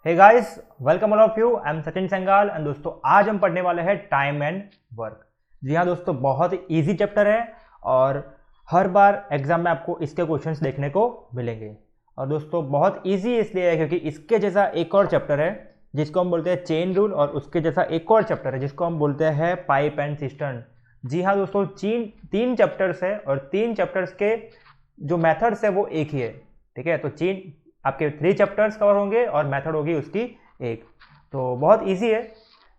Hey guys, welcome all of you. I am Sachin Sengal and दोस्तों आज हम पढ़ने वाले हैं टाइम एंड वर्क। जी हाँ दोस्तों, बहुत इजी चैप्टर है और हर बार एग्जाम में आपको इसके क्वेश्चंस देखने को मिलेंगे। और दोस्तों बहुत इजी इसलिए है क्योंकि इसके जैसा एक और चैप्टर है जिसको हम बोलते हैं चेन रूल, और उसके जैसा एक और चैप्टर है जिसको हम बोलते हैं पाइप एंड सिस्टर्न। जी हाँ दोस्तों, तीन चैप्टर्स है और तीन चैप्टर्स के जो मेथड्स है वो एक ही है। ठीक है, तो आपके 3 चैप्टर्स कवर होंगे और मेथड होगी उसकी एक। तो बहुत इजी है,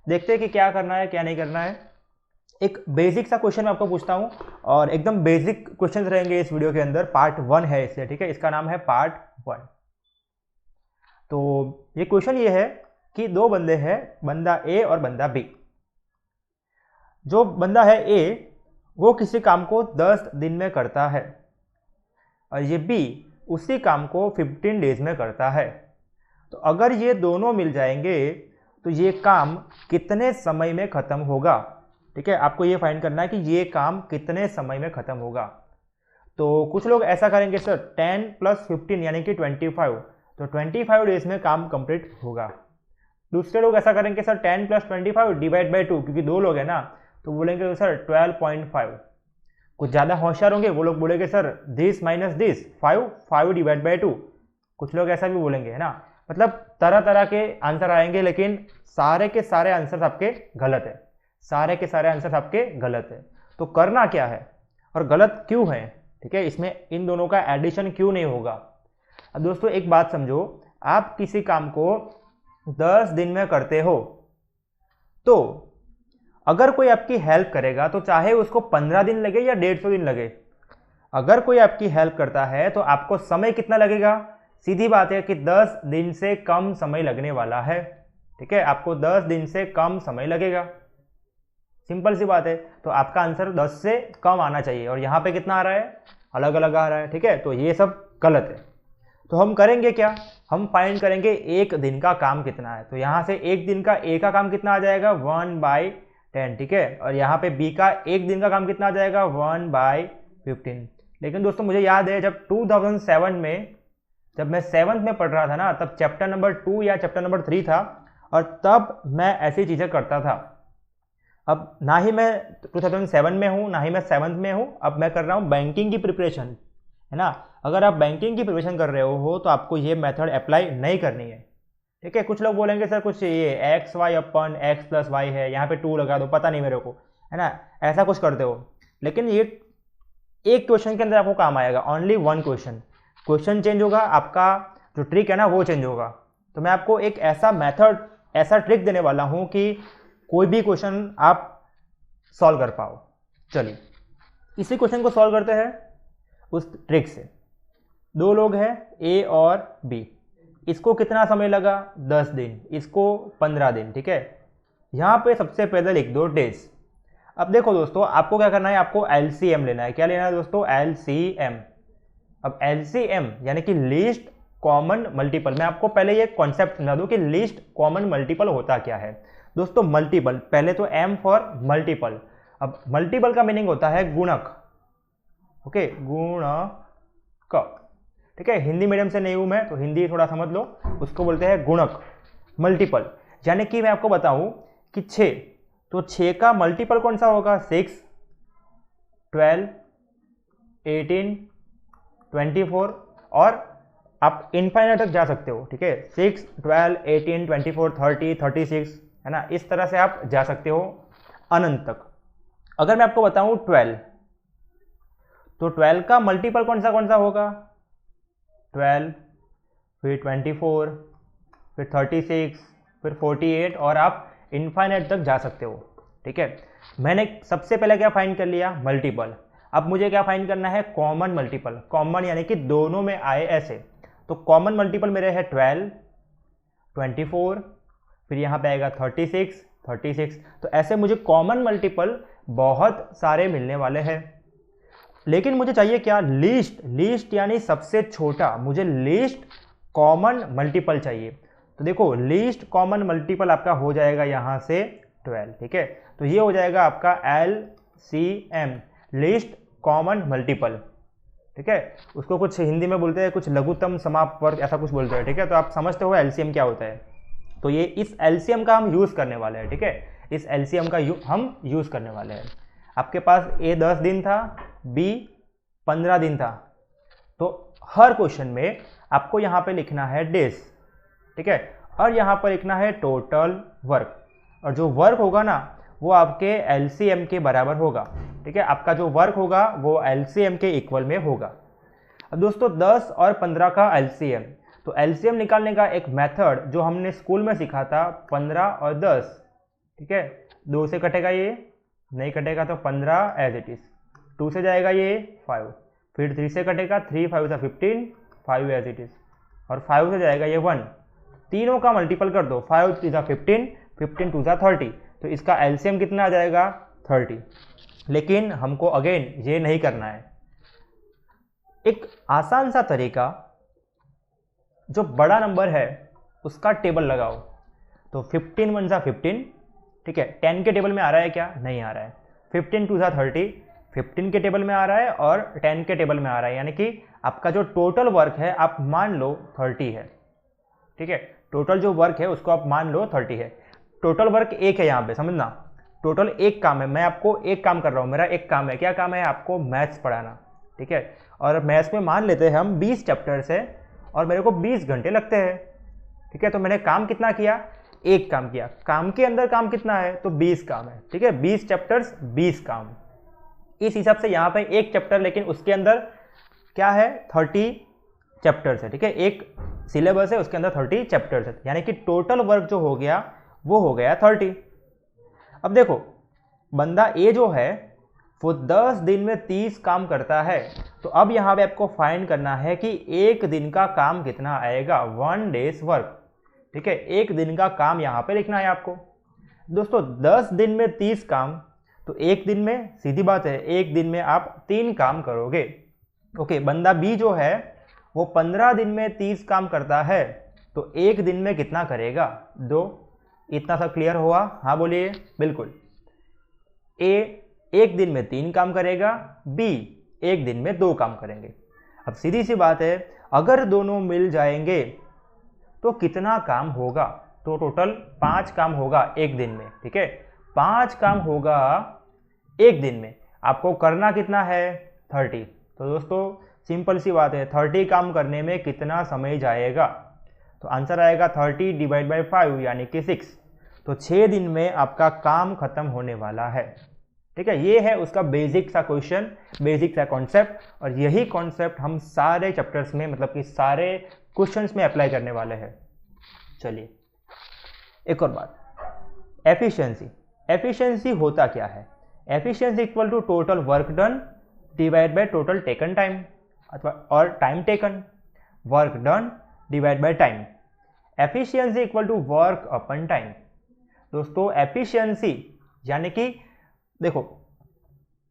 देखते हैं कि क्या करना है क्या नहीं करना है। एक बेसिक सा क्वेश्चन मैं आपको पूछता हूँ और एकदम बेसिक क्वेश्चंस रहेंगे इस वीडियो के अंदर। पार्ट 1 है इसलिए, ठीक है, इसका नाम है पार्ट 1। तो ये क्वेश्चन ये है कि दो बंदे हैं, बंदा ए और बंदा बी। जो बंदा है ए वो किसी काम को 10 दिन में करता है और ये बी उसी काम को 15 डेज में करता है। तो अगर ये दोनों मिल जाएंगे तो ये काम कितने समय में ख़त्म होगा। ठीक है, आपको ये फाइंड करना है कि ये काम कितने समय में ख़त्म होगा। तो कुछ लोग ऐसा करेंगे सर 10 + 15 यानी कि 25, तो 25 डेज में काम कंप्लीट होगा। दूसरे लोग ऐसा करेंगे सर 10 + 25 / 2, क्योंकि दो लोग हैं ना, तो बोलेंगे सर 12.5। कुछ ज़्यादा होशियार होंगे वो लोग बोलेंगे सर दिस - दिस 5 / 2। कुछ लोग ऐसा भी बोलेंगे, है ना। मतलब तरह तरह के आंसर आएंगे, लेकिन सारे के सारे आंसर आपके गलत है। सारे के सारे आंसर आपके गलत है। तो करना क्या है और गलत क्यों है, ठीक है, इसमें इन दोनों का एडिशन क्यों नहीं होगा। अब दोस्तों एक बात समझो, आप किसी काम को 10 दिन में करते हो तो अगर कोई आपकी हेल्प करेगा तो चाहे उसको 15 दिन लगे या 150 दिन लगे, अगर कोई आपकी हेल्प करता है तो आपको समय कितना लगेगा। सीधी बात है कि 10 दिन से कम समय लगने वाला है। ठीक है, आपको 10 दिन से कम समय लगेगा, सिंपल सी बात है। तो आपका आंसर 10 से कम आना चाहिए और यहाँ पे कितना आ रहा है, अलग अलग आ रहा है। ठीक है, तो ये सब गलत है। तो हम करेंगे क्या, हम फाइंड करेंगे एक दिन का काम कितना है। तो यहाँ से एक दिन का ए का काम कितना आ जाएगा 1/10। ठीक है, और यहाँ पे बी का एक दिन का काम कितना आ जाएगा 1/15। लेकिन दोस्तों मुझे याद है जब 2007 में, जब मैं 7th में पढ़ रहा था ना, तब चैप्टर नंबर 2 या चैप्टर नंबर 3 था और तब मैं ऐसी चीज़ें करता था। अब ना ही मैं 2007 में हूँ ना ही मैं 7th में हूँ, अब मैं कर रहा हूँ बैंकिंग की प्रिपरेशन, है ना। अगर आप बैंकिंग की प्रिपरेशन कर रहे हो तो आपको ये मेथड अप्लाई नहीं करनी है। ठीक है, कुछ लोग बोलेंगे सर कुछ ये x/x + y है, यहाँ पे 2 लगा दो, पता नहीं मेरे को, है ना, ऐसा कुछ करते हो। लेकिन ये एक क्वेश्चन के अंदर आपको काम आएगा, ओनली 1 क्वेश्चन चेंज होगा, आपका जो ट्रिक है ना वो चेंज होगा। तो मैं आपको एक ऐसा मेथड, ऐसा ट्रिक देने वाला हूँ कि कोई भी क्वेश्चन आप सॉल्व कर पाओ। चलिए इसी क्वेश्चन को सॉल्व करते हैं उस ट्रिक से। दो लोग हैं ए और बी, इसको कितना समय लगा 10 दिन, इसको 15 दिन। ठीक है, यहाँ पे सबसे पहले लिख दो डेज। अब देखो दोस्तों, आपको क्या करना है, आपको एलसीएम लेना है। क्या लेना है दोस्तों, एलसीएम। अब एलसीएम यानी कि लीस्ट कॉमन मल्टीपल। मैं आपको पहले ये कॉन्सेप्ट समझा दूं कि लीस्ट कॉमन मल्टीपल होता क्या है। दोस्तों मल्टीपल, पहले तो एम फॉर मल्टीपल। अब मल्टीपल का मीनिंग होता है गुणक। ओके, गुणक। ठीक है, हिंदी मीडियम से नहीं हूं मैं तो हिंदी थोड़ा समझ लो, उसको बोलते हैं गुणक, मल्टीपल। यानी कि मैं आपको बताऊं कि 6, तो 6 का मल्टीपल कौन सा होगा, 6, 12, 18, 24, और आप इनफाइनाइट तक जा सकते हो। ठीक है, 6, 12, 18, 24, 30, 36, है ना, इस तरह से आप जा सकते हो अनंत तक। अगर मैं आपको बताऊं 12, तो 12 का मल्टीपल कौन सा होगा, 12, फिर 24, फिर 36, फिर 48, और आप इनफाइनाइट तक जा सकते हो। ठीक है, मैंने सबसे पहले क्या फाइंड कर लिया, मल्टीपल। अब मुझे क्या फाइंड करना है, कॉमन मल्टीपल। कॉमन यानी कि दोनों में आए ऐसे। तो कॉमन मल्टीपल मेरे है 12, 24, फिर यहाँ पे आएगा 36, 36। तो ऐसे मुझे कॉमन मल्टीपल बहुत सारे मिलने वाले हैं। लेकिन मुझे चाहिए क्या, लीस्ट यानी सबसे छोटा। मुझे लीस्ट कॉमन मल्टीपल चाहिए। तो देखो लीस्ट कॉमन मल्टीपल आपका हो जाएगा यहाँ से 12। ठीक है, तो ये हो जाएगा आपका LCM, लीस्ट कॉमन मल्टीपल। ठीक है, उसको कुछ हिंदी में बोलते हैं कुछ लघुत्तम समापवर्ग, ऐसा कुछ बोलते हैं। ठीक है, तो आप समझते हो एलसीएम क्या होता है। तो ये इस एलसीएम का हम यूज़ करने वाले हैं, ठीक है, इस एलसीएम का हम यूज़ करने वाले हैं। आपके पास ए 10 दिन था, बी 15 दिन था, तो हर क्वेश्चन में आपको यहाँ पे लिखना है डेज, ठीक है, और यहाँ पर लिखना है टोटल वर्क, और जो वर्क होगा ना वो आपके एलसीएम के बराबर होगा, ठीक है, आपका जो वर्क होगा वो एलसीएम के इक्वल में होगा। अब दोस्तों 10 और 15 का एलसीएम, तो एलसीएम निकालने का एक मेथड जो हमने स्कूल में सीखा था 15 और 10, ठीक है, 2 से कटेगा ये, नहीं कटेगा तो 15 एज इट इज, 2 से जाएगा ये 5, फिर 3 से कटेगा, 3 5 से 15, 5 एज इट इज, और 5 से जाएगा ये 1, तीनों का मल्टीपल कर दो, 5 3 15, 15 2 30, तो इसका एलसीएम कितना आ जाएगा 30। लेकिन हमको अगेन ये नहीं करना है, एक आसान सा तरीका, जो बड़ा नंबर है उसका टेबल लगाओ, तो 15 1 15, ठीक है, 10 के टेबल में आ रहा है क्या, नहीं आ रहा है, 15 2 30, 15 के टेबल में आ रहा है और 10 के टेबल में आ रहा है, यानी कि आपका जो टोटल वर्क है आप मान लो 30 है, ठीक है, टोटल जो वर्क है उसको आप मान लो 30 है। टोटल वर्क एक है यहाँ पे, समझना, टोटल एक काम है, मैं आपको एक काम कर रहा हूँ, मेरा एक काम है, क्या काम है, आपको मैथ्स पढ़ाना, ठीक है, और मैथ्स में मान लेते हैं हम 20 चैप्टर्स है और मेरे को 20 घंटे लगते हैं, ठीक है, तो मैंने काम कितना किया, एक काम किया, काम के अंदर काम कितना है, तो 20 काम है, ठीक है, 20 चैप्टर्स 20 काम, इस हिसाब से यहाँ पे एक चैप्टर, लेकिन उसके अंदर क्या है 30 चैप्टर्स है, ठीक है, एक सिलेबस है उसके अंदर 30 चैप्टर्स है, यानी कि टोटल वर्क जो हो गया वो हो गया 30। अब देखो बंदा ए जो है वो 10 दिन में 30 काम करता है, तो अब यहाँ पे आपको फाइंड करना है कि एक दिन का काम कितना आएगा, 1 डेज वर्क, ठीक है, एक दिन का काम यहाँ पे लिखना है आपको। दोस्तों 10 दिन में 30 काम, तो एक दिन में सीधी बात है एक दिन में आप 3 काम करोगे। ओके, बंदा बी जो है वो 15 दिन में 30 काम करता है, तो एक दिन में कितना करेगा, 2। इतना सा क्लियर हुआ, हाँ बोलिए, बिल्कुल। ए एक दिन में 3 काम करेगा, बी एक दिन में 2 काम करेंगे। अब सीधी सी बात है, अगर दोनों मिल जाएंगे तो कितना काम होगा, तो टोटल 5 काम होगा एक दिन में, ठीक है, 5 काम होगा एक दिन में। आपको करना कितना है 30, तो दोस्तों सिंपल सी बात है, 30 काम करने में कितना समय जाएगा, तो आंसर आएगा 30 डिवाइड बाई 5 यानी कि 6, तो 6 दिन में आपका काम खत्म होने वाला है, ठीक है। ये है उसका बेसिक सा क्वेश्चन, बेसिक सा कॉन्सेप्ट, और यही कॉन्सेप्ट हम सारे चैप्टर्स में, मतलब कि सारे क्वेश्चंस में अप्लाई करने वाले हैं। चलिए एक और बात, एफिशिएंसी। एफिशिएंसी होता क्या है, efficiency equal to total work done divide by total taken time, अथवा और time taken, work done divide by time. Efficiency equal to work upon time. दोस्तों एफिशिएंसी यानी कि देखो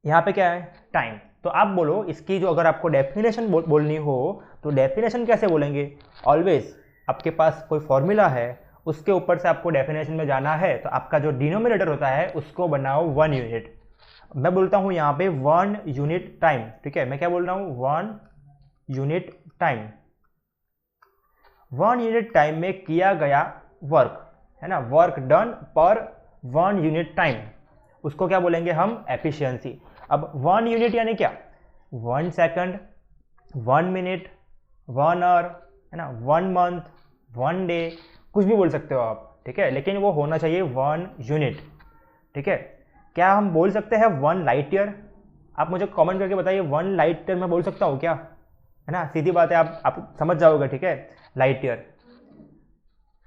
यहाँ पे क्या है, टाइम, तो आप बोलो इसकी जो अगर आपको डेफिनेशन बोलनी हो तो डेफिनेशन कैसे बोलेंगे, ऑलवेज आपके पास कोई फॉर्मूला है उसके ऊपर से आपको डेफिनेशन में जाना है, तो आपका जो डिनोमिनेटर होता है उसको बनाओ 1 यूनिट। मैं बोलता हूँ यहाँ पे 1 यूनिट टाइम, ठीक है, मैं क्या बोल रहा हूँ 1 यूनिट टाइम। 1 यूनिट टाइम में किया गया वर्क है ना, वर्क डन पर 1 यूनिट टाइम, उसको क्या बोलेंगे हम, एफिशिएंसी। अब 1 यूनिट यानी क्या, 1 सेकंड, 1 मिनट, 1 आवर है ना, 1 मंथ, 1 डे, कुछ भी बोल सकते हो आप, ठीक है, लेकिन वो होना चाहिए 1 यूनिट, ठीक है। क्या हम बोल सकते हैं 1 लाइट ईयर, आप मुझे कमेंट करके बताइए 1 लाइट ईयर मैं बोल सकता हूँ क्या, है ना, सीधी बात है, आप समझ जाओगे, ठीक है, लाइट ईयर।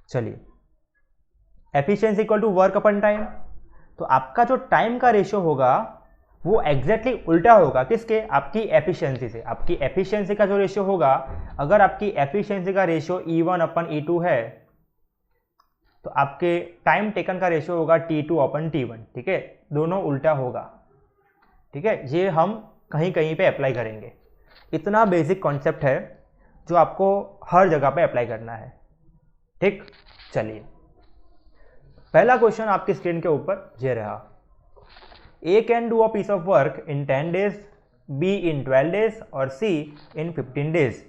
चलिए efficiency equal to work upon time, तो आपका जो टाइम का रेशियो होगा वो एग्जैक्टली उल्टा होगा किसके, आपकी एफिशिएंसी से। आपकी एफिशिएंसी का जो रेशियो होगा, अगर आपकी एफिशिएंसी का रेशियो E1 अपन E2 है, तो आपके टाइम टेकन का रेशियो होगा T2 अपन T1, ठीक है, दोनों उल्टा होगा, ठीक है। ये हम कहीं कहीं पे अप्लाई करेंगे, इतना बेसिक कॉन्सेप्ट है जो आपको हर जगह पे अप्लाई करना है, ठीक। चलिए पहला क्वेश्चन आपकी स्क्रीन के ऊपर ये रहा, A can do a piece of work in 10 days, B in 12 days और C इन 15 डेज।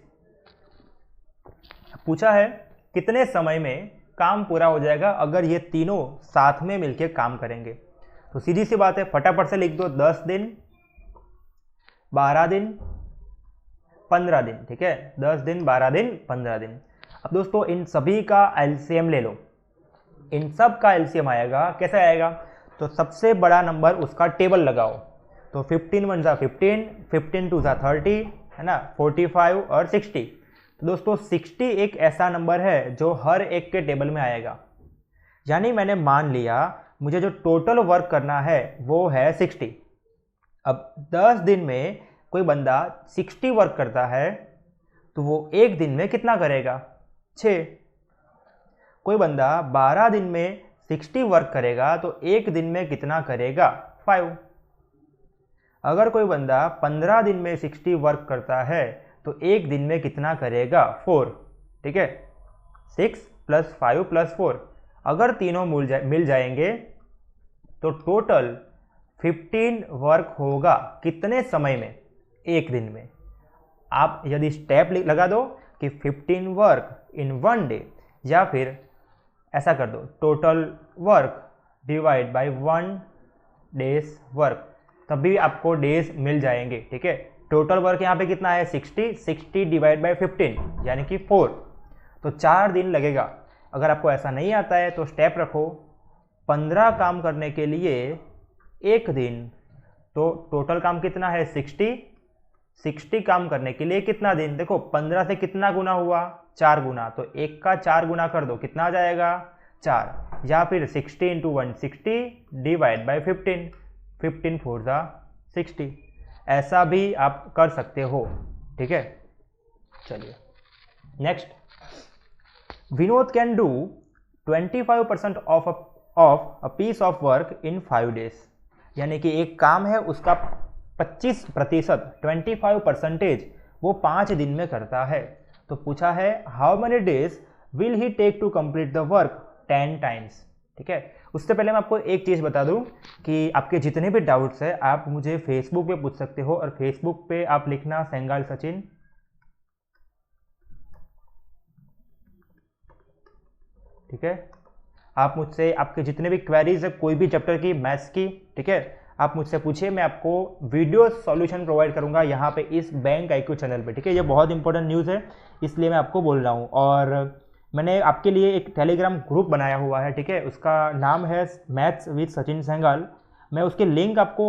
पूछा है कितने समय में काम पूरा हो जाएगा अगर ये तीनों साथ में मिलकर काम करेंगे। तो सीधी सी बात है, फटाफट से लिख दो 10 दिन, 12 दिन, 15 दिन। ठीक है, 10 दिन, 12 दिन, 15 दिन। अब दोस्तों इन सभी का एलसीएम ले लो। इन सब का एलसीएम आएगा, कैसे आएगा? तो सबसे बड़ा नंबर उसका टेबल लगाओ। तो 15 1 जा 15, 15 2 जा 30, है ना, 45 और 60। तो दोस्तों 60 एक ऐसा नंबर है जो हर एक के टेबल में आएगा। यानी मैंने मान लिया मुझे जो टोटल वर्क करना है वो है 60। अब 10 दिन में कोई बंदा 60 वर्क करता है तो वो एक दिन में कितना करेगा? 6। कोई बंदा 12 दिन में 60 वर्क करेगा तो एक दिन में कितना करेगा? 5। अगर कोई बंदा 15 दिन में 60 वर्क करता है तो एक दिन में कितना करेगा? 4। ठीक है, 6 + 5 + 4। अगर तीनों मिल जाएंगे तो टोटल 15 वर्क होगा कितने समय में? एक दिन में। आप यदि स्टेप लगा दो कि 15 वर्क इन 1 डे, या फिर ऐसा कर दो total work divide by 1 days work, तब भी आपको डेज मिल जाएंगे। ठीक है, टोटल वर्क यहाँ पे कितना है? 60 डिवाइड बाय 15 यानी कि 4। तो 4 दिन लगेगा। अगर आपको ऐसा नहीं आता है तो स्टेप रखो 15 काम करने के लिए एक दिन, तो टोटल काम कितना है? 60 काम करने के लिए कितना दिन? देखो 15 से कितना गुना हुआ? 4 गुना। तो 1 का 4 गुना कर दो, कितना आ जाएगा? 4। या फिर 60 × 1 60 डिवाइड बाय 15, 15 4 जा 60। ऐसा भी आप कर सकते हो। ठीक है, चलिए next. Vinod can do 25% of a piece of work in 5 days. यानी कि एक काम है उसका 25%, 25% वो 5 दिन में करता है। तो पूछा है how many days will he take to complete the work 10 times. ठीक है, उससे पहले मैं आपको एक चीज़ बता दूं कि आपके जितने भी डाउट्स हैं आप मुझे फेसबुक पे पूछ सकते हो, और फेसबुक पे आप लिखना सेंगाल सचिन। ठीक है, आप मुझसे आपके जितने भी क्वेरीज है कोई भी चैप्टर की, मैथ्स की, ठीक है, आप मुझसे पूछिए, मैं आपको वीडियो सॉल्यूशन प्रोवाइड करूंगा यहाँ पे इस बैंक IQ चैनल पे। ठीक है, ये बहुत इंपॉर्टेंट न्यूज़ है इसलिए मैं आपको बोल रहा हूँ। और मैंने आपके लिए एक टेलीग्राम ग्रुप बनाया हुआ है। ठीक है, उसका नाम है मैथ्स विद सचिन सेंगाल। मैं उसके लिंक आपको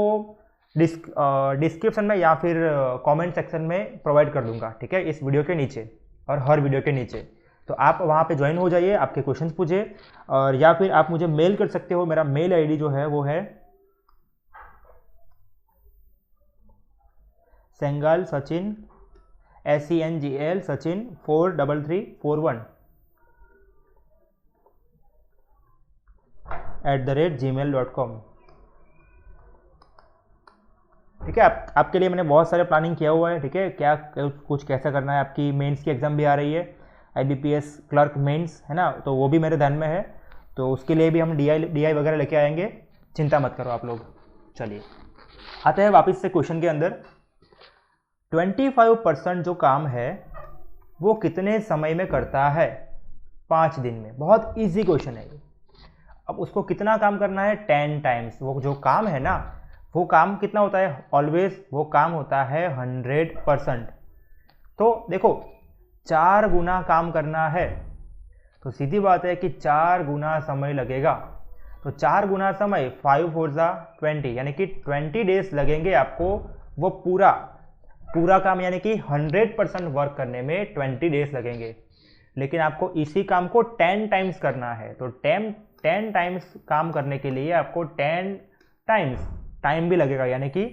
डिस्क्रिप्शन में या फिर कमेंट सेक्शन में प्रोवाइड कर दूंगा। ठीक है, इस वीडियो के नीचे और हर वीडियो के नीचे। तो आप वहाँ पे ज्वाइन हो जाइए, आपके क्वेश्चंस पूछिए, और या फिर आप मुझे मेल कर सकते हो। मेरा मेल ID जो है वो है सेंगाल सचिन SENGAL सचिन 43341 @gmail.com। ठीक है, आपके लिए मैंने बहुत सारे प्लानिंग किया हुआ है। ठीक है, क्या कुछ कैसा करना है। आपकी मेंस की एग्ज़ाम भी आ रही है, IBPS क्लर्क मेंस, है ना, तो वो भी मेरे ध्यान में है। तो उसके लिए भी हम DI वगैरह लेके आएंगे, चिंता मत करो आप लोग। चलिए आते हैं वापस से क्वेश्चन के अंदर। 25% जो काम है वो कितने समय में करता है? 5 दिन में। बहुत इजी क्वेश्चन है ये। अब उसको कितना काम करना है? 10 टाइम्स। वो जो काम है ना, वो काम कितना होता है? ऑलवेज वो काम होता है 100%। तो देखो 4 गुना काम करना है तो सीधी बात है कि 4 गुना समय लगेगा। तो 4 गुना समय 5 4 जा 20, यानी कि 20 डेज लगेंगे आपको वो पूरा काम, यानी कि 100% वर्क करने में 20 डेज लगेंगे। लेकिन आपको इसी काम को 10 टाइम्स करना है, तो 10 टाइम्स काम करने के लिए आपको 10 टाइम्स टाइम भी लगेगा, यानी कि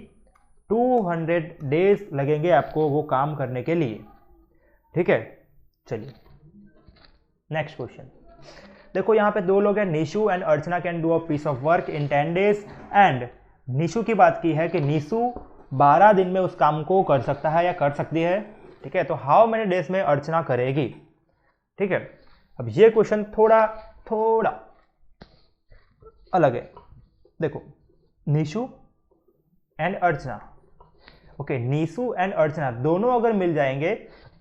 200 डेज लगेंगे आपको वो काम करने के लिए। ठीक है, चलिए नेक्स्ट क्वेश्चन। देखो यहाँ पे 2 लोग हैं, Nishu and Archana can do a piece of work in 10 days. And Nishu की बात की है कि निशु 12 दिन में उस काम को कर सकता है या कर सकती है। ठीक है, तो हाउ मेनी डेज में अर्चना करेगी? ठीक है, अब ये क्वेश्चन थोड़ा अलग है। देखो Nishu and Archana, okay, Nishu and Archana दोनों अगर मिल जाएंगे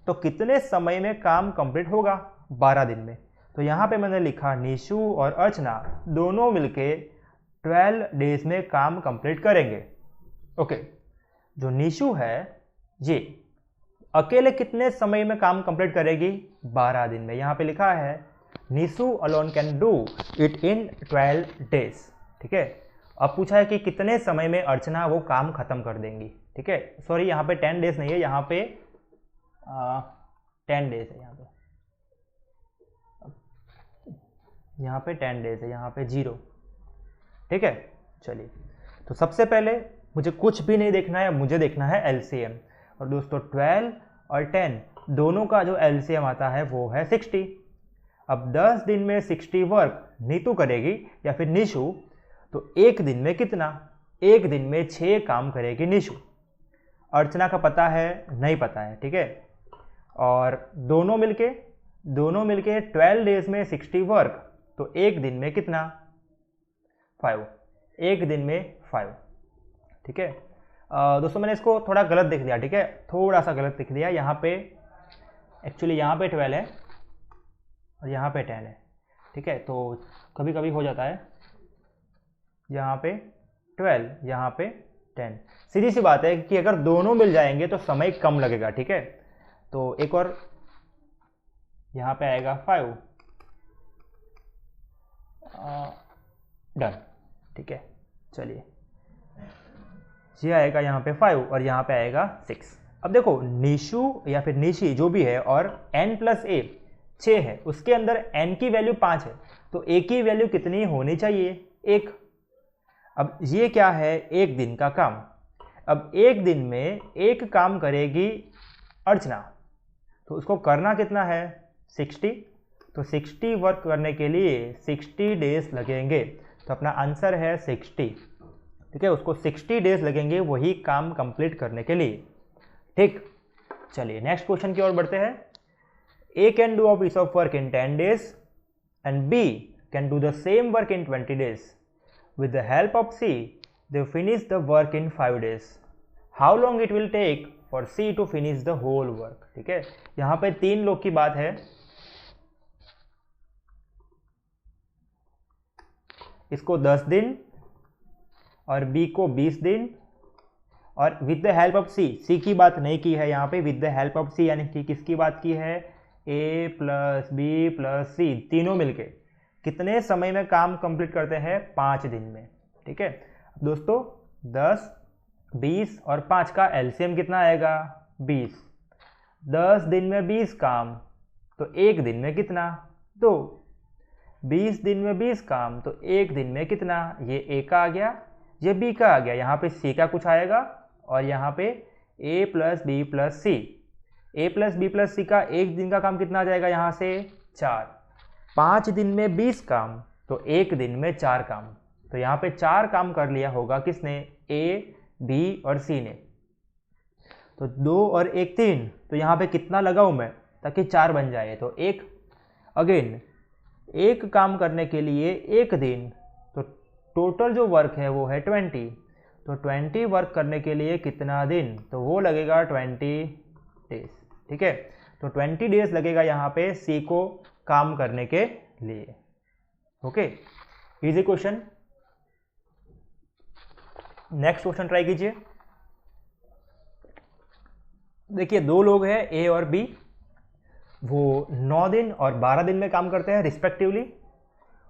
तो कितने समय में काम कंप्लीट होगा? 12 दिन में। तो यहाँ पे मैंने लिखा निशु और अर्चना दोनों मिलके 12 डेज में काम कंप्लीट करेंगे। ओके, जो निशु है ये अकेले कितने समय में काम कंप्लीट करेगी? 12 दिन में। यहाँ पे लिखा है Nishu alone can do it in 12 days. ठीक है, अब पूछा है कि कितने समय में अर्चना वो काम खत्म कर देंगी। ठीक है, सॉरी यहाँ पे 10 डेज नहीं है, यहाँ पे 10 डेज है। यहाँ पे 10 डेज है, यहाँ पे 0। ठीक है, चलिए तो सबसे पहले मुझे कुछ भी नहीं देखना है, मुझे देखना है एलसीएम। और दोस्तों 12 और 10 दोनों का जो एलसीएम आता है वो है 60। अब 10 दिन में 60 वर्क नीतू करेगी या फिर निशु, तो एक दिन में कितना? एक दिन में 6 काम करेगी निशु। अर्चना का पता है? नहीं पता है। ठीक है, और दोनों मिलके 12 डेज में 60 वर्क, तो एक दिन में कितना? 5। एक दिन में 5। ठीक है दोस्तों, मैंने इसको थोड़ा गलत लिख दिया। ठीक है, थोड़ा सा गलत लिख दिया। यहाँ पे एक्चुअली यहाँ पे 12 है और यहाँ पे 10 है। ठीक है, तो कभी कभी हो जाता है, यहाँ पे 12 यहाँ पे 10। सीधी सी बात है कि अगर दोनों मिल जाएंगे तो समय कम लगेगा। ठीक है, तो एक और यहाँ पे आएगा 5 डन। ठीक है, चलिए ये आएगा यहाँ पे 5 और यहाँ पे आएगा 6। अब देखो निशु या फिर निशी जो भी है और n + a 6 है, उसके अंदर n की वैल्यू 5 है, तो a की वैल्यू कितनी होनी चाहिए? 1। अब ये क्या है? एक दिन का काम। अब एक दिन में एक काम करेगी अर्चना, तो उसको करना कितना है? 60। तो 60 वर्क करने के लिए 60 डेज लगेंगे, तो अपना आंसर है 60। ठीक है, उसको 60 डेज लगेंगे वही काम कंप्लीट करने के लिए। ठीक, चलिए नेक्स्ट क्वेश्चन की ओर बढ़ते हैं। A can do a piece of work in 10 days and B can do the same work in 20 days. With the help of C they finish the work in 5 days. How long it will take for C to finish the whole work? ठीक है, यहाँ पे 3 लोग की बात है। इसको 10 दिन और B को 20 दिन, और with the help of C की बात नहीं की है यहाँ पे। With the help of C यानी कि किसकी बात की है? A + B + C तीनों मिलके कितने समय में काम कंप्लीट करते हैं? 5 दिन में। ठीक है दोस्तों, 10, 20 और 5 का एलसीएम कितना आएगा? 20। 10 दिन में 20 काम, तो एक दिन में कितना? 2। 20 दिन में 20 काम, तो एक दिन में कितना? ये A का आ गया, ये B का आ गया, यहाँ पे C का कुछ आएगा और यहाँ पे A + B + C। A + B + C का एक दिन का काम कितना आ जाएगा? यहाँ से 4। 5 दिन में 20 काम, तो एक दिन में 4 काम, तो यहाँ पे 4 काम कर लिया होगा किसने? A, B और C ने। तो 2 और 1 3, तो यहाँ पे कितना लगाऊँ मैं ताकि 4 बन जाए? तो 1। अगेन एक काम करने के लिए एक दिन, तो टोटल जो वर्क है वो है 20। तो 20 वर्क करने के लिए कितना दिन? तो वो लगेगा 20 डेज। ठीक है, तो 20 डेज लगेगा यहाँ पे C को काम करने के लिए। Okay, easy question. Next question try कीजिए। देखिए 2 लोग हैं A और B, वो 9 दिन और 12 दिन में काम करते हैं रिस्पेक्टिवली,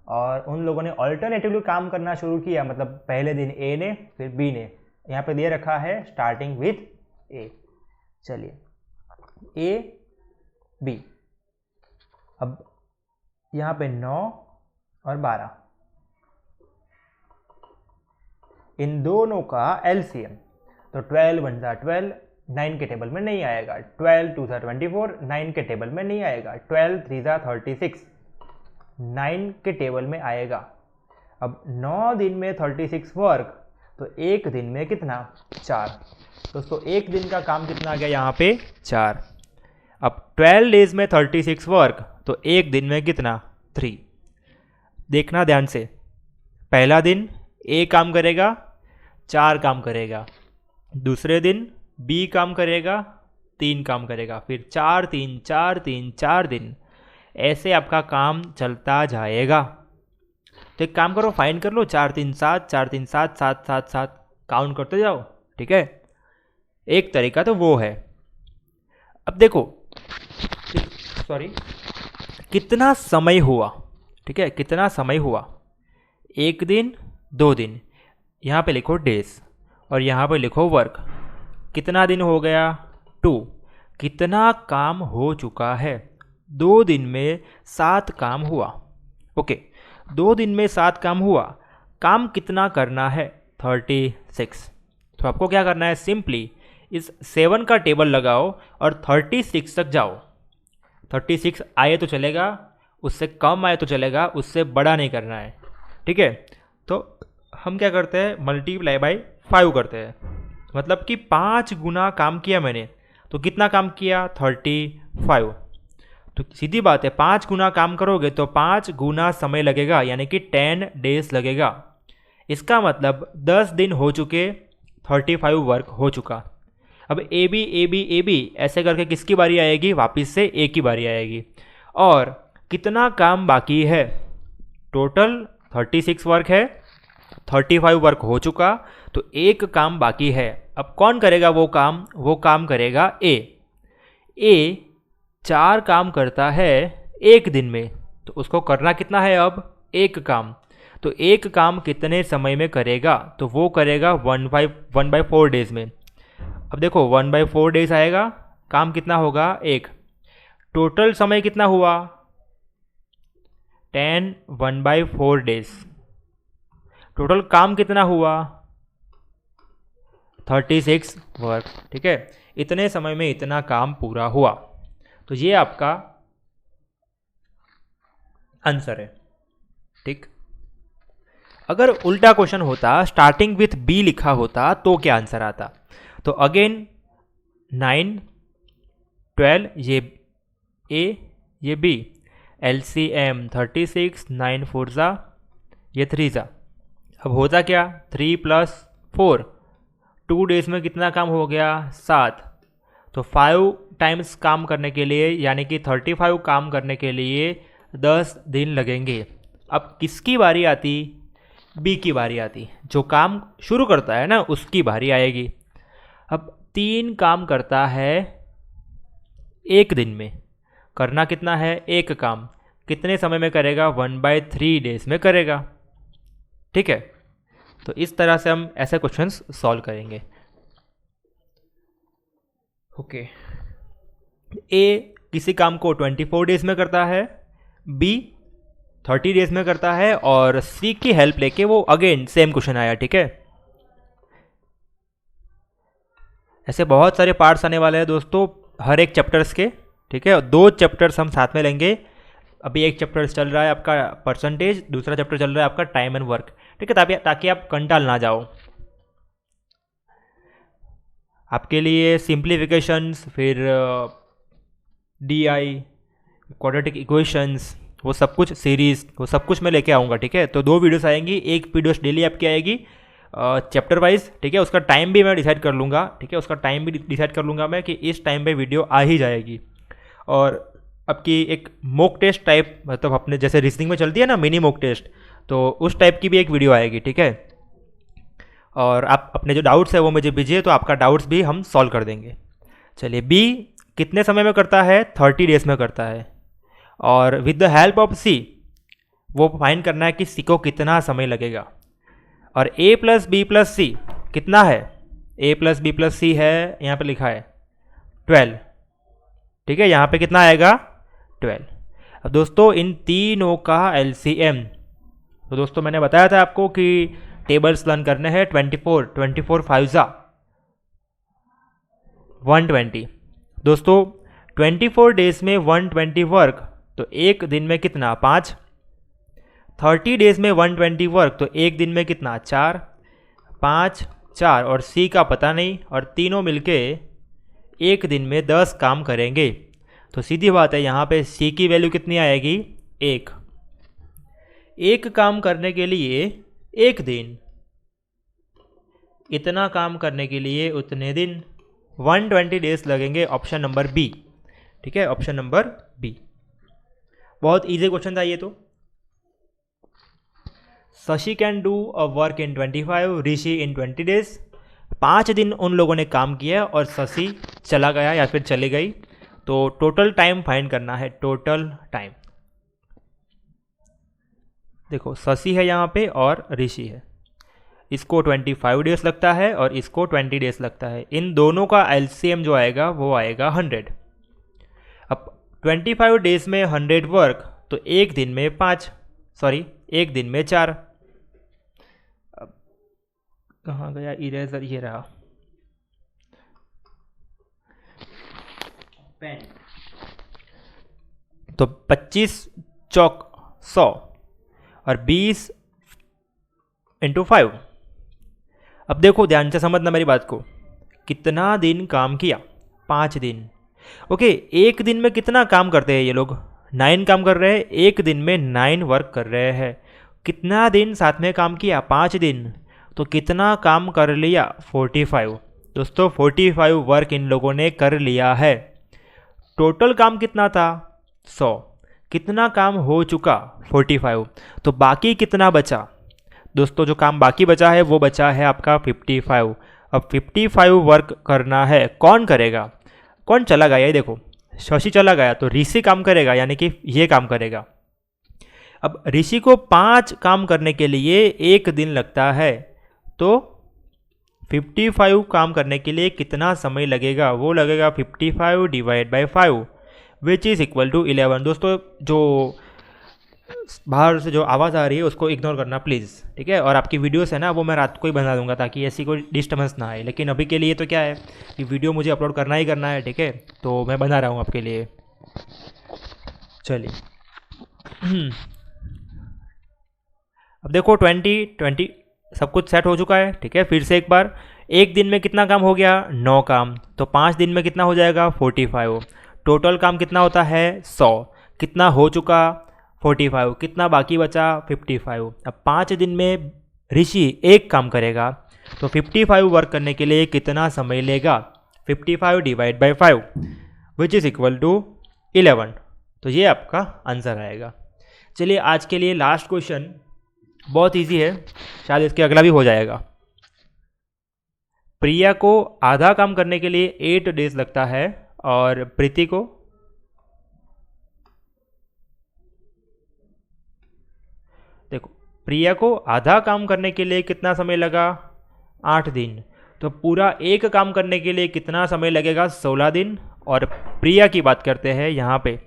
और उन लोगों ने ऑल्टरनेटिवली काम करना शुरू किया। मतलब पहले दिन A ने, फिर B ने। यहाँ पे दे रखा है स्टार्टिंग विथ A। चलिए A, B। अब यहाँ पे 9 और 12, इन दोनों का एलसीएम, तो 12 × 12 9 के टेबल में नहीं आएगा। 12 × 2 = 24 9 के टेबल में नहीं आएगा। 12 × 3 = 36 9 के टेबल में आएगा। अब 9 दिन में 36 वर्क, तो एक दिन में कितना? 4। दोस्तों एक दिन का काम कितना आ गया यहाँ पे? 4। अब 12 डेज में 36 वर्क, तो एक दिन में कितना? 3। देखना ध्यान से, पहला दिन A काम करेगा, 4 काम करेगा। दूसरे दिन B काम करेगा, 3 काम करेगा। फिर 4 3 4 3 4 दिन ऐसे आपका काम चलता जाएगा। तो एक काम करो, फाइंड कर लो 4 3 7 4 3 7 7 7 7, काउंट करते जाओ। ठीक है, एक तरीका तो वो है। अब देखो सॉरी कितना समय हुआ। ठीक है, कितना समय हुआ, 1 दिन 2 दिन, यहाँ पे लिखो डेज और यहाँ पे लिखो वर्क। कितना दिन हो गया 2। कितना काम हो चुका है, 2 दिन में 7 काम हुआ। ओके, 2 दिन में 7 काम हुआ। काम कितना करना है 36। तो आपको क्या करना है, सिंपली इस 7 का टेबल लगाओ और 36 तक जाओ। 36 आए तो चलेगा, उससे कम आए तो चलेगा, उससे बड़ा नहीं करना है। ठीक है, तो हम क्या करते हैं, मल्टीप्लाई बाई 5 करते हैं। मतलब कि 5 गुना काम किया मैंने, तो कितना काम किया 35। तो सीधी बात है, 5 गुना काम करोगे तो 5 गुना समय लगेगा, यानी कि 10 डेज लगेगा। इसका मतलब 10 दिन हो चुके, 35 वर्क हो चुका। अब ए बी ऐसे करके किसकी बारी आएगी, वापस से ए की बारी आएगी। और कितना काम बाकी है, टोटल 36 वर्क है, 35 वर्क हो चुका, तो एक काम बाकी है। अब कौन करेगा वो काम करेगा ए 4 काम करता है 1 दिन में, तो उसको करना कितना है अब, एक काम। तो एक काम कितने समय में करेगा, तो वो करेगा 1/4 डेज में। अब देखो 1/4 डेज आएगा, काम कितना होगा 1। टोटल समय कितना हुआ 10 1/4 डेज। टोटल काम कितना हुआ 36 वर्क। ठीक है, इतने समय में इतना काम पूरा हुआ। तो ये आपका आंसर है। ठीक, अगर उल्टा क्वेश्चन होता, स्टार्टिंग विथ बी लिखा होता, तो क्या आंसर आता। तो अगेन 9 12 ये ए ये बी, LCM 36, 9 4 जा, ये 3 जा। अब होता क्या, 3 + 4, 2 डेज में कितना काम हो गया 7। तो 5 टाइम्स काम करने के लिए, यानी कि 35 काम करने के लिए 10 दिन लगेंगे। अब किसकी बारी आती, बी की बारी आती। जो काम शुरू करता है ना, उसकी बारी आएगी। अब 3 काम करता है 1 दिन में, करना कितना है, एक काम। कितने समय में करेगा, 1/3 डेज में करेगा। ठीक है, तो इस तरह से हम ऐसे क्वेश्चंस सॉल्व करेंगे। ओके, ए किसी काम को 24 डेज में करता है, बी 30 डेज में करता है, और सी की हेल्प लेके वो अगेन सेम क्वेश्चन आया। ठीक है, ऐसे बहुत सारे पार्ट्स आने वाले हैं दोस्तों हर एक चैप्टर्स के। ठीक है, 2 चैप्टर्स हम साथ में लेंगे। अभी एक चैप्टर चल रहा है आपका परसेंटेज, दूसरा चैप्टर चल रहा है आपका टाइम एंड वर्क। ठीक है, ताकि आप कंटाल ना जाओ। आपके लिए सिंप्लीफिकेशंस, फिर DI, क्वाड्रेटिक इक्वेशंस, वो सब कुछ सीरीज, वो सब कुछ मैं लेके आऊँगा। ठीक है, तो 2 वीडियोस आएंगी, एक वीडियोस डेली आपकी आएगी चैप्टर वाइज। ठीक है, उसका टाइम भी मैं डिसाइड कर लूँगा। ठीक है, उसका टाइम भी डिसाइड कर लूँगा मैं कि इस टाइम पे वीडियो आ ही जाएगी। और आपकी एक मॉक टेस्ट टाइप, मतलब अपने जैसे रीजनिंग में चलती है ना मिनी मॉक टेस्ट, तो उस टाइप की भी एक वीडियो आएगी। ठीक है, और आप अपने जो डाउट्स है वो मुझे भेजिए, तो आपका डाउट्स भी हम सॉल्व कर देंगे। चलिए, बी कितने समय में करता है, 30 डेज में करता है। और विद द हेल्प ऑफ सी वो फाइंड करना है कि सी को कितना समय लगेगा। और A + B + C कितना है, A + B + C है, यहाँ पे लिखा है 12। ठीक है, यहाँ पे कितना आएगा 12। अब दोस्तों इन तीनों का LCM, तो दोस्तों मैंने बताया था आपको कि टेबल्स लर्न करने हैं। 24 5 जा 120। दोस्तों 24 डेज में 120 वर्क, तो एक दिन में कितना 5। 30 डेज में 120 वर्क, तो एक दिन में कितना 4 5 4, और सी का पता नहीं, और तीनों मिलके एक दिन में 10 काम करेंगे। तो सीधी बात है, यहाँ पे सी की वैल्यू कितनी आएगी 1। एक काम करने के लिए एक दिन, इतना काम करने के लिए उतने दिन, 120 डेज लगेंगे। Option number B. ठीक है, ऑप्शन नंबर बी। बहुत इजी क्वेश्चन था ये तो। Shashi can do a work in 25, Rishi in 20 days. 5 दिन उन लोगों ने काम किया और शशि चला गया या फिर चली गई, तो टोटल टाइम फाइंड करना है, टोटल टाइम। देखो शशि है यहाँ पे और ऋषि है, इसको 25 डेज लगता है और इसको 20 डेज लगता है। इन दोनों का एलसीएम जो आएगा वो आएगा 100। अब 25 डेज में 100 वर्क, तो एक दिन में 5, सॉरी एक दिन में 4। अब कहाँ गया इरेजर, ये रहा पेन। तो 25 चौक 100 और 20 × 5। अब देखो ध्यान से समझना मेरी बात को, कितना दिन काम किया, 5 दिन। ओके, एक दिन में कितना काम करते हैं ये लोग, 9 काम कर रहे हैं, एक दिन में 9 वर्क कर रहे हैं। कितना दिन साथ में काम किया, 5 दिन, तो कितना काम कर लिया, 45। दोस्तों 45 वर्क इन लोगों ने कर लिया है। टोटल काम कितना था, 100। कितना काम हो चुका, 45। तो बाकी कितना बचा दोस्तों, जो काम बाकी बचा है वो बचा है आपका 55। अब 55 वर्क करना है, कौन करेगा, कौन चला गया, ये देखो शशि चला गया तो ऋषि काम करेगा, यानी कि ये काम करेगा। अब ऋषि को 5 काम करने के लिए 1 दिन लगता है, तो 55 काम करने के लिए कितना समय लगेगा, वो लगेगा 55 / 5 विच इज़ इक्वल टू 11। दोस्तों जो बाहर से जो आवाज़ आ रही है उसको इग्नोर करना प्लीज़, ठीक है। और आपकी वीडियोस है ना वो मैं रात को ही बना दूंगा ताकि ऐसी कोई डिस्टर्बेंस ना आए, लेकिन अभी के लिए तो क्या है कि वीडियो मुझे अपलोड करना ही करना है, ठीक है, तो मैं बना रहा हूँ आपके लिए। चलिए अब देखो 20 सब कुछ सेट हो चुका है, ठीक है। फिर से एक बार, एक दिन में कितना काम हो गया, 9 काम, तो 5 दिन में कितना हो जाएगा, 45। टोटल काम कितना होता है, 100। कितना हो चुका, 45। कितना बाकी बचा, 55। अब 5 दिन में ऋषि 1 काम करेगा, तो 55 वर्क करने के लिए कितना समय लेगा, 55 / 5 विच इज़ इक्वल टू 11। तो ये आपका आंसर आएगा। चलिए आज के लिए लास्ट क्वेश्चन, बहुत इजी है, शायद इसके अगला भी हो जाएगा। प्रिया को आधा काम करने के लिए 8 डेज लगता है और प्रीति को देखो, प्रिया को आधा काम करने के लिए कितना समय लगा, 8 दिन। तो पूरा एक काम करने के लिए कितना समय लगेगा, 16 दिन। और प्रिया की बात करते हैं यहाँ पे,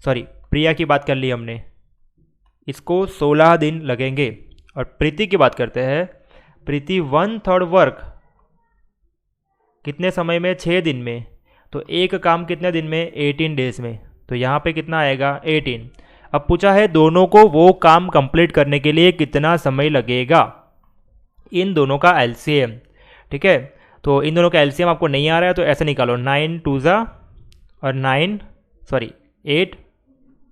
सॉरी प्रिया की बात कर ली हमने, इसको 16 दिन लगेंगे। और प्रीति की बात करते हैं, प्रीति 1/3 वर्क कितने समय में, 6 दिन में। तो एक काम कितने दिन में, 18 डेज में। तो यहाँ पे कितना आएगा, 18। अब पूछा है दोनों को वो काम कंप्लीट करने के लिए कितना समय लगेगा, इन दोनों का एलसीएम, ठीक है। तो इन दोनों का एलसीएम आपको नहीं आ रहा है तो ऐसे निकालो, 9 2 जा और 8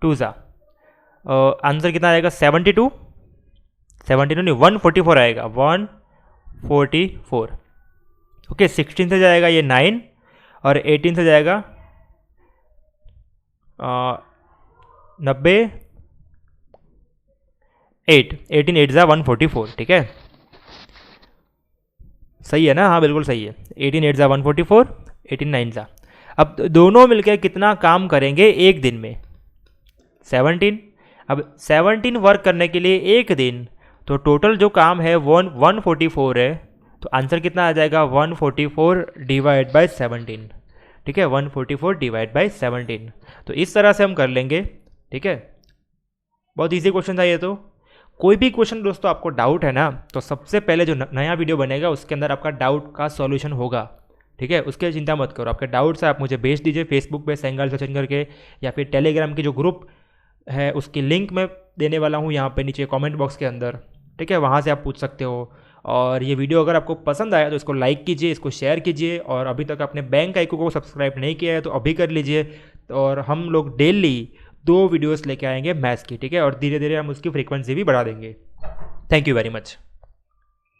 2 जा। आंसर कितना आएगा, 72 नहीं 144 आएगा, 144। ओके, 16 से जाएगा ये 9 और 18 से जाएगा 90, 18 8 जा 144, ठीक है, सही है ना, हाँ बिल्कुल सही है। 18 8 जा 144, 18 9 जा। अब दोनों मिलकर कितना काम करेंगे एक दिन में, 17। अब 17 वर्क करने के लिए एक दिन, तो टोटल जो काम है 144 है। तो आंसर कितना आ जाएगा, 144 / 17, ठीक है, 144 / 17। तो इस तरह से हम कर लेंगे, ठीक है। बहुत इजी क्वेश्चन था ये तो। कोई भी क्वेश्चन दोस्तों आपको डाउट है ना, तो सबसे पहले जो नया वीडियो बनेगा उसके अंदर आपका डाउट का सॉल्यूशन होगा, ठीक है। उसके चिंता मत करो, आपके डाउट्स है आप मुझे भेज दीजिए फेसबुक पे सेंगाल सचिन करके, या फिर टेलीग्राम की जो ग्रुप है उसकी लिंक मैं देने वाला हूँ यहाँ पे नीचे कमेंट बॉक्स के अंदर, ठीक है, वहाँ से आप पूछ सकते हो। और ये वीडियो अगर आपको पसंद आया तो इसको लाइक कीजिए, इसको शेयर कीजिए, और अभी तक आपने बैंक आइकन को सब्सक्राइब नहीं किया है तो अभी कर लीजिए। और हम लोग डेली 2 वीडियोस लेके आएंगे मैथ्स की, ठीक है, और धीरे धीरे हम उसकी फ्रीक्वेंसी भी बढ़ा देंगे। Thank you very much.